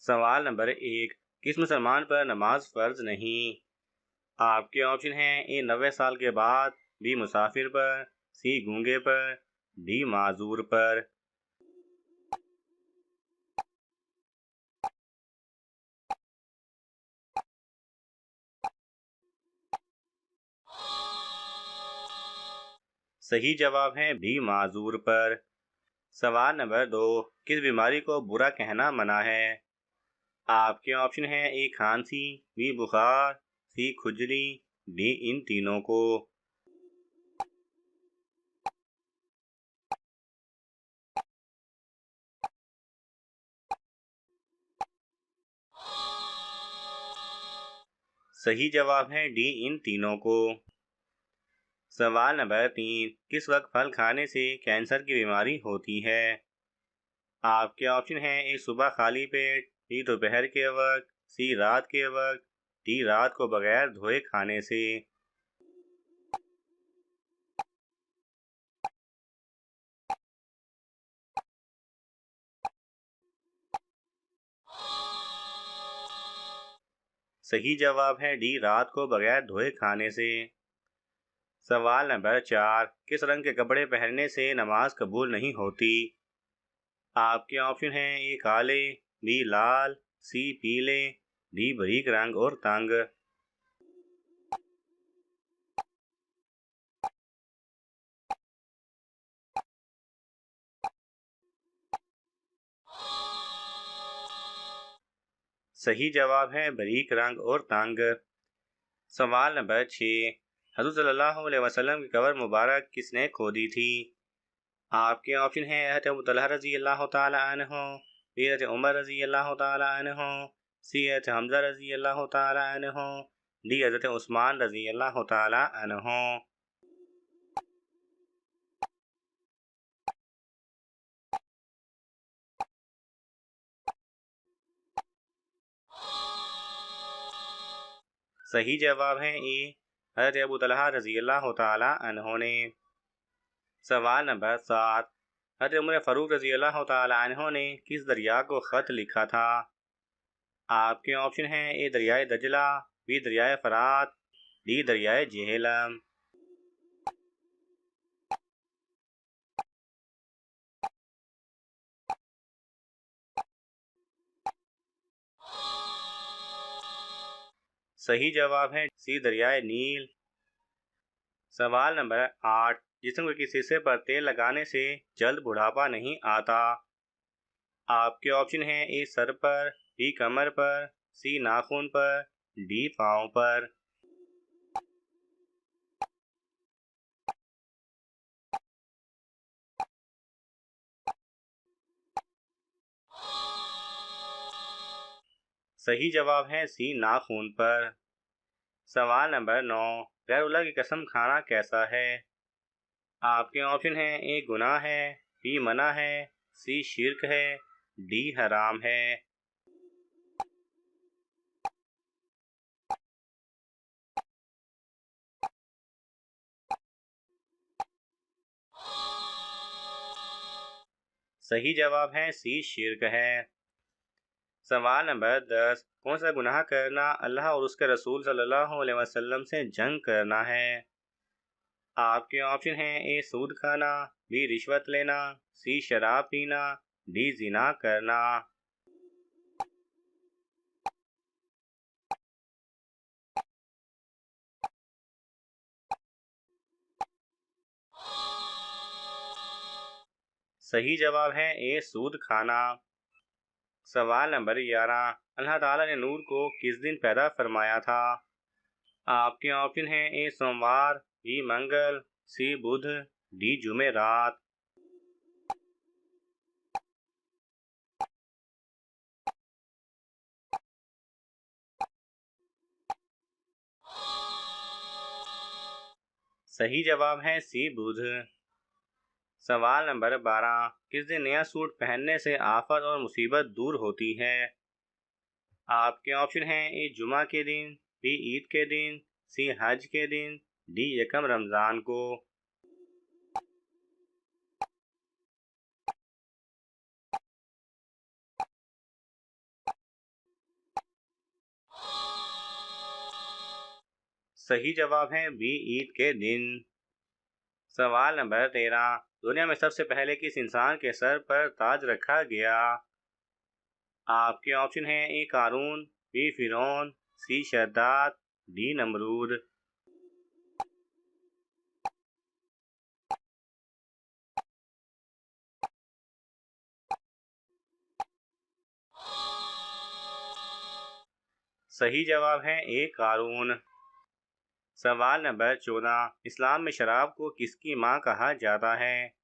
सवाल नंबर 1, किस मुसलमान पर नमाज फ़र्ज नहीं? आपके ऑप्शन हैं: ए 90 साल के बाद, बी मुसाफिर पर, सी गूंगे पर, डी माजूर पर। सही जवाब है बी माजूर पर। सवाल नंबर 2, किस बीमारी को बुरा कहना मना है? आपके ऑप्शन हैं: ए खांसी, बी बुखार, सी खुजली, डी इन तीनों को। सही जवाब है डी इन तीनों को। सवाल नंबर 3, किस वक्त फल खाने से कैंसर की बीमारी होती है? आपके ऑप्शन हैं: ए सुबह खाली पेट, बी दोपहर के वक्त, सी रात के वक्त, डी रात को बगैर धोए खाने से। सही जवाब है डी रात को बगैर धोए खाने से। सवाल नंबर 4, किस रंग के कपड़े पहनने से नमाज कबूल नहीं होती? आपके ऑप्शन हैं: ए काले, बी लाल, सी पीले, डी बारीक रंग और तंग। सही जवाब है बारीक रंग और तंग। सवाल नंबर 6, हज़रत सल्लल्लाहु अलैहि वसल्लम की कब्र मुबारक किसने खोदी थी? आपके ऑप्शन हैं: हज़रत अबू तलहा रज़ी अल्लाह तआला अन्हु, बी हज़रत उमर रज़ी अल्लाह तआला अन्हु, सी हज़रत हमज़ा रज़ी अल्लाह तआला अन्हु, डी हज़रत उस्मान रज़ी अल्लाह तआला अन्हु। सही जवाब है ए हज़रत अबू तलहा रज़ी अल्लाह तआला अन्हु ने। सवाल नंबर 7, हज़रत उमर फ़ारूक रज़ी अल्लाह तआला अन्हु ने किस दरिया को ख़त लिखा था? आपके ऑप्शन हैं: ए दरियाए दजला, बी दरियाए फ़रात, डी दरियाए जेहलम। सही जवाब है सी दरियाए नील। सवाल नंबर 8, जिस्म के किस हिस्से पर तेल लगाने से जल्द बुढ़ापा नहीं आता? आपके ऑप्शन हैं: ए सर पर, बी कमर पर, सी नाखून पर, डी पाँव पर। सही जवाब है सी नाखून पर। सवाल नंबर 9, गैरुल्लाह की कसम खाना कैसा है? आपके ऑप्शन हैं: ए गुनाह है, बी मना है, सी शिर्क है, डी हराम है। सही जवाब है सी शिर्क है। सवाल नंबर 10, कौन सा गुनाह करना अल्लाह और उसके रसूल सल्लल्लाहु अलैहि वसल्लम से जंग करना है? आपके ऑप्शन हैं: ए सूद खाना, बी रिश्वत लेना, सी शराब पीना, डी जिना करना। सही जवाब है ए सूद खाना। सवाल नंबर 11, अल्लाह ताला ने नूर को किस दिन पैदा फरमाया था? आपके ऑप्शन हैं: ए सोमवार, बी मंगल, सी बुध, डी जुमेरात। सही जवाब है सी बुध। सवाल नंबर 12, किस दिन नया सूट पहनने से आफत और मुसीबत दूर होती है? आपके ऑप्शन हैं: ए जुमा के दिन, बी ईद के दिन, सी हज के दिन, डी यकम रमज़ान को। सही जवाब है बी, ईद के दिन। सवाल नंबर 13, दुनिया में सबसे पहले किस इंसान के सर पर ताज रखा गया? आपके ऑप्शन हैं ए कारून, बी फिरौन, सी शद्दाद, डी नमरूद। सही जवाब है ए कारून। सवाल नंबर 14, इस्लाम में शराब को किसकी मां कहा जाता है?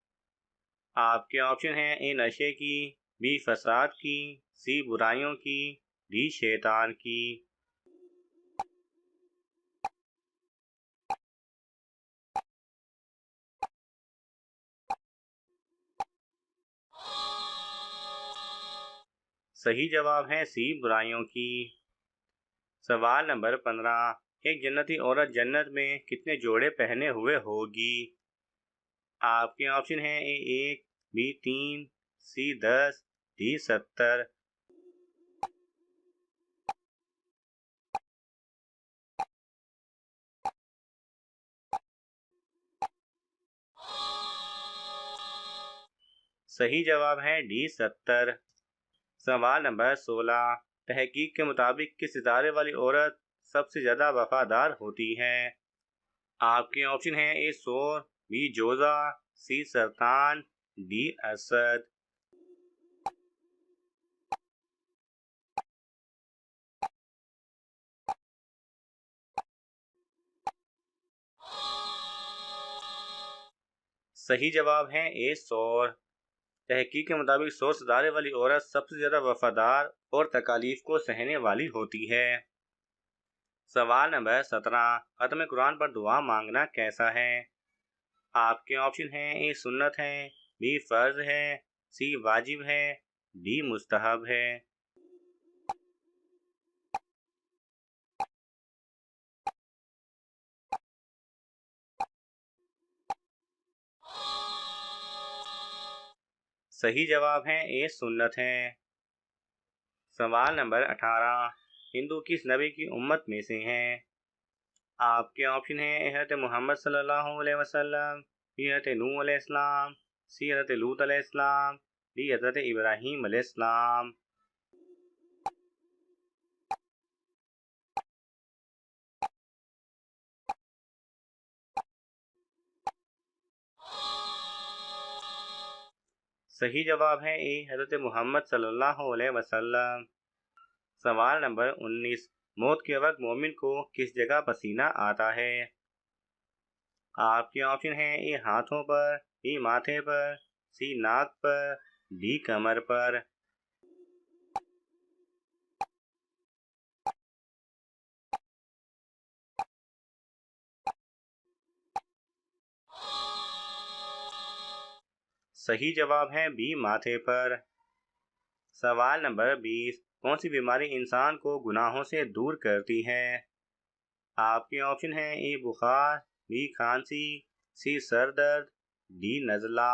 आपके ऑप्शन हैं ए नशे की, बी फसाद की, सी बुराइयों की, डी शैतान की। सही जवाब है सी बुराइयों की। सवाल नंबर 15, एक जन्नती औरत जन्नत में कितने जोड़े पहने हुए होगी? आपके ऑप्शन हैं ए 1, बी 3, सी 10, डी 70। सही जवाब है डी 70। सवाल नंबर 16, तहकीक के मुताबिक किस सितारे वाली औरत सबसे ज़्यादा वफादार होती है? आपके ऑप्शन हैं ए सोर, बी जोजा, सी सरतान, डी असद। सही जवाब है ए सोर। तहकीक के मुताबिक सौ सितारे वाली औरत सबसे ज़्यादा वफादार और तकालीफ को सहने वाली होती है। सवाल नंबर 17, खत्म कुरान पर दुआ मांगना कैसा है? आपके ऑप्शन हैं ए सुन्नत है, बी फर्ज है, सी वाजिब है, डी मुस्तहब है। सही जवाब है ए सुन्नत है। सवाल नंबर 18, हिंदू किस नबी की उम्मत में से हैं? आपके ऑप्शन हैं हज़रत मोहम्मद सल्लल्लाहु अलैहि वसल्लम, बी हज़रत नूह अलैहिस्सलाम, सी हज़रत लूत अलैहिस्सलाम, डी हज़रत इब्राहीम अलैहिस्सलाम। सही जवाब है ए हज़रत मोहम्मद सल्लल्लाहु अलैहि वसल्लम। सवाल नंबर 19, मौत के वक्त मोमिन को किस जगह पसीना आता है? आपके ऑप्शन हैं ए हाथों पर, बी माथे पर, सी नाक पर, डी कमर पर। सही जवाब है बी माथे पर। सवाल नंबर 20, कौन सी बीमारी इंसान को गुनाहों से दूर करती है? आपके ऑप्शन हैं ए बुखार, बी खांसी, सी सर दर्द, डी नज़ला।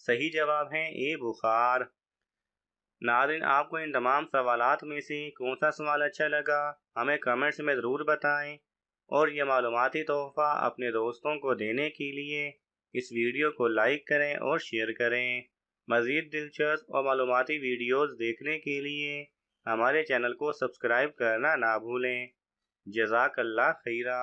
सही जवाब है ए बुखार। नाज़रीन, आपको इन तमाम सवालात में से कौन सा सवाल अच्छा लगा हमें कमेंट्स में ज़रूर बताएं, और यह मालूमाती तोहफ़ा अपने दोस्तों को देने के लिए इस वीडियो को लाइक करें और शेयर करें। मज़ीद दिलचस्प और मालूमाती वीडियोज़ देखने के लिए हमारे चैनल को सब्सक्राइब करना ना भूलें। जज़ाकल्लाह खैरा।